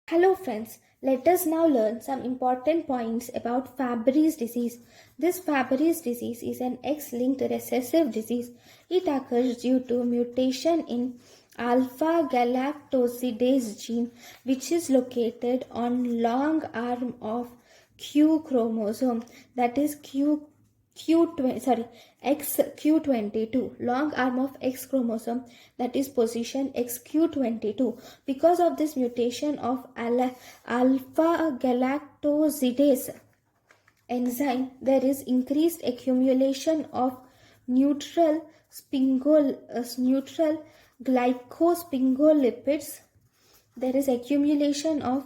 Hello friends, let us now learn some important points about Fabry's disease. This Fabry's disease is an X-linked recessive disease. It occurs due to mutation in alpha-galactosidase gene, which is located on long arm of Q chromosome, that is XQ22, long arm of X chromosome, that is position XQ22. Because of this mutation of alpha galactosidase enzyme, there is increased accumulation of neutral glycosphingolipids. There is accumulation of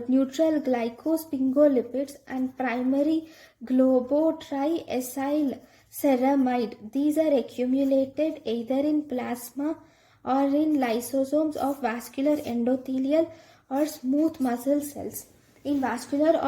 neutral glycosphingolipids and primary globotriacylceramide. These are accumulated either in plasma or in lysosomes of vascular endothelial or smooth muscle cells. In vascular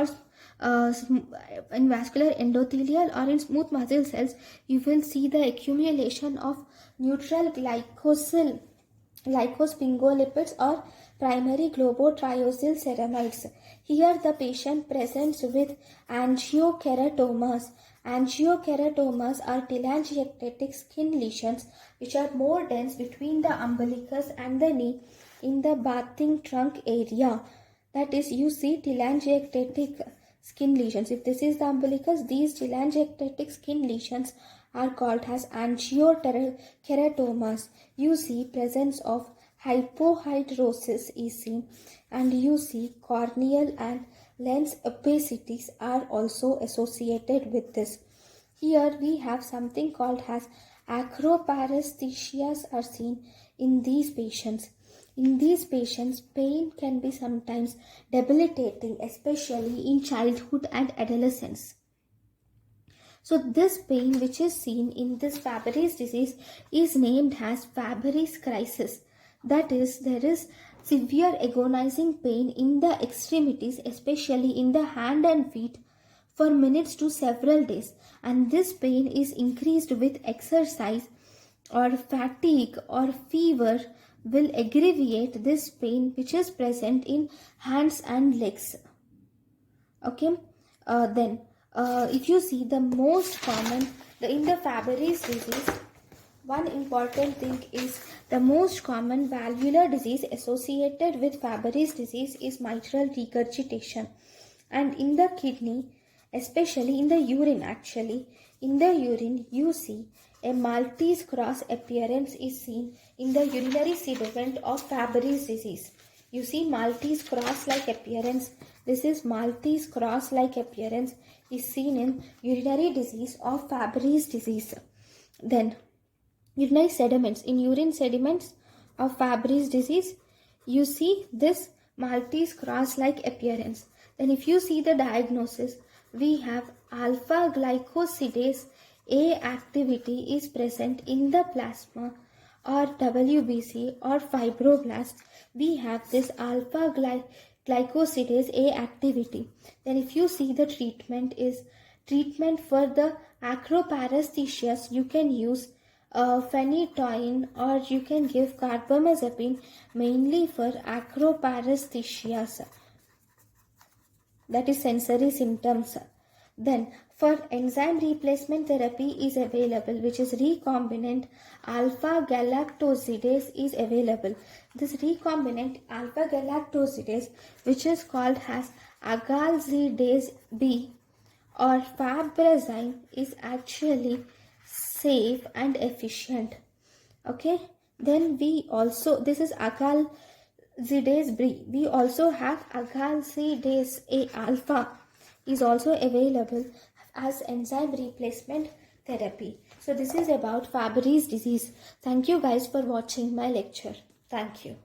endothelial or in smooth muscle cells, you will see the accumulation of neutral glycosphingolipids or primary globotriacylceramides. Here the patient presents with angiokeratomas. Angiokeratomas are telangiectatic skin lesions which are more dense between the umbilicus and the knee in the bathing trunk area. That is, you see telangiectatic skin lesions. If this is the umbilicus, these telangiectatic skin lesions are called as angiokeratomas. You see presence of hypohidrosis is seen, and you see corneal and lens opacities are also associated with this. Here we have something called as acroparesthesias are seen in these patients. In these patients, pain can be sometimes debilitating, especially in childhood and adolescence. So this pain which is seen in this Fabry's disease is named as Fabry's crisis. That is, there is severe agonizing pain in the extremities, especially in the hand and feet, for minutes to several days, and this pain is increased with exercise or fatigue or fever will aggravate this pain which is present in hands and legs. Okay, if you see the most common in the Fabry's disease, one important thing is the most common valvular disease associated with Fabry's disease is mitral regurgitation. And in the kidney, especially in the urine, in the urine you see a Maltese cross appearance is seen in the urinary sediment of Fabry's disease. You see Maltese cross-like appearance. This is Maltese cross-like appearance is seen in urinary disease of Fabry's disease. Then urinary sediments. In urine sediments of Fabry's disease, you see this Maltese cross-like appearance. Then if you see the diagnosis, we have alpha glycosidase A activity is present in the plasma or WBC or fibroblast. We have this alpha glycosidase A activity. Then if you see the treatment is treatment for the acroparesthesias, you can use phenytoin or you can give carbamazepine mainly for acroparesthesias, that is sensory symptoms. Then for enzyme replacement therapy is available, which is recombinant alpha galactosidase is available. This recombinant alpha galactosidase, which is called as agalsidase B or Fabrys, is actually safe and efficient. Okay, then we also, this is agalsidase B. We also have agalsidase A alpha is also available as enzyme replacement therapy. So this is about Fabry's disease. Thank you guys for watching my lecture. Thank you.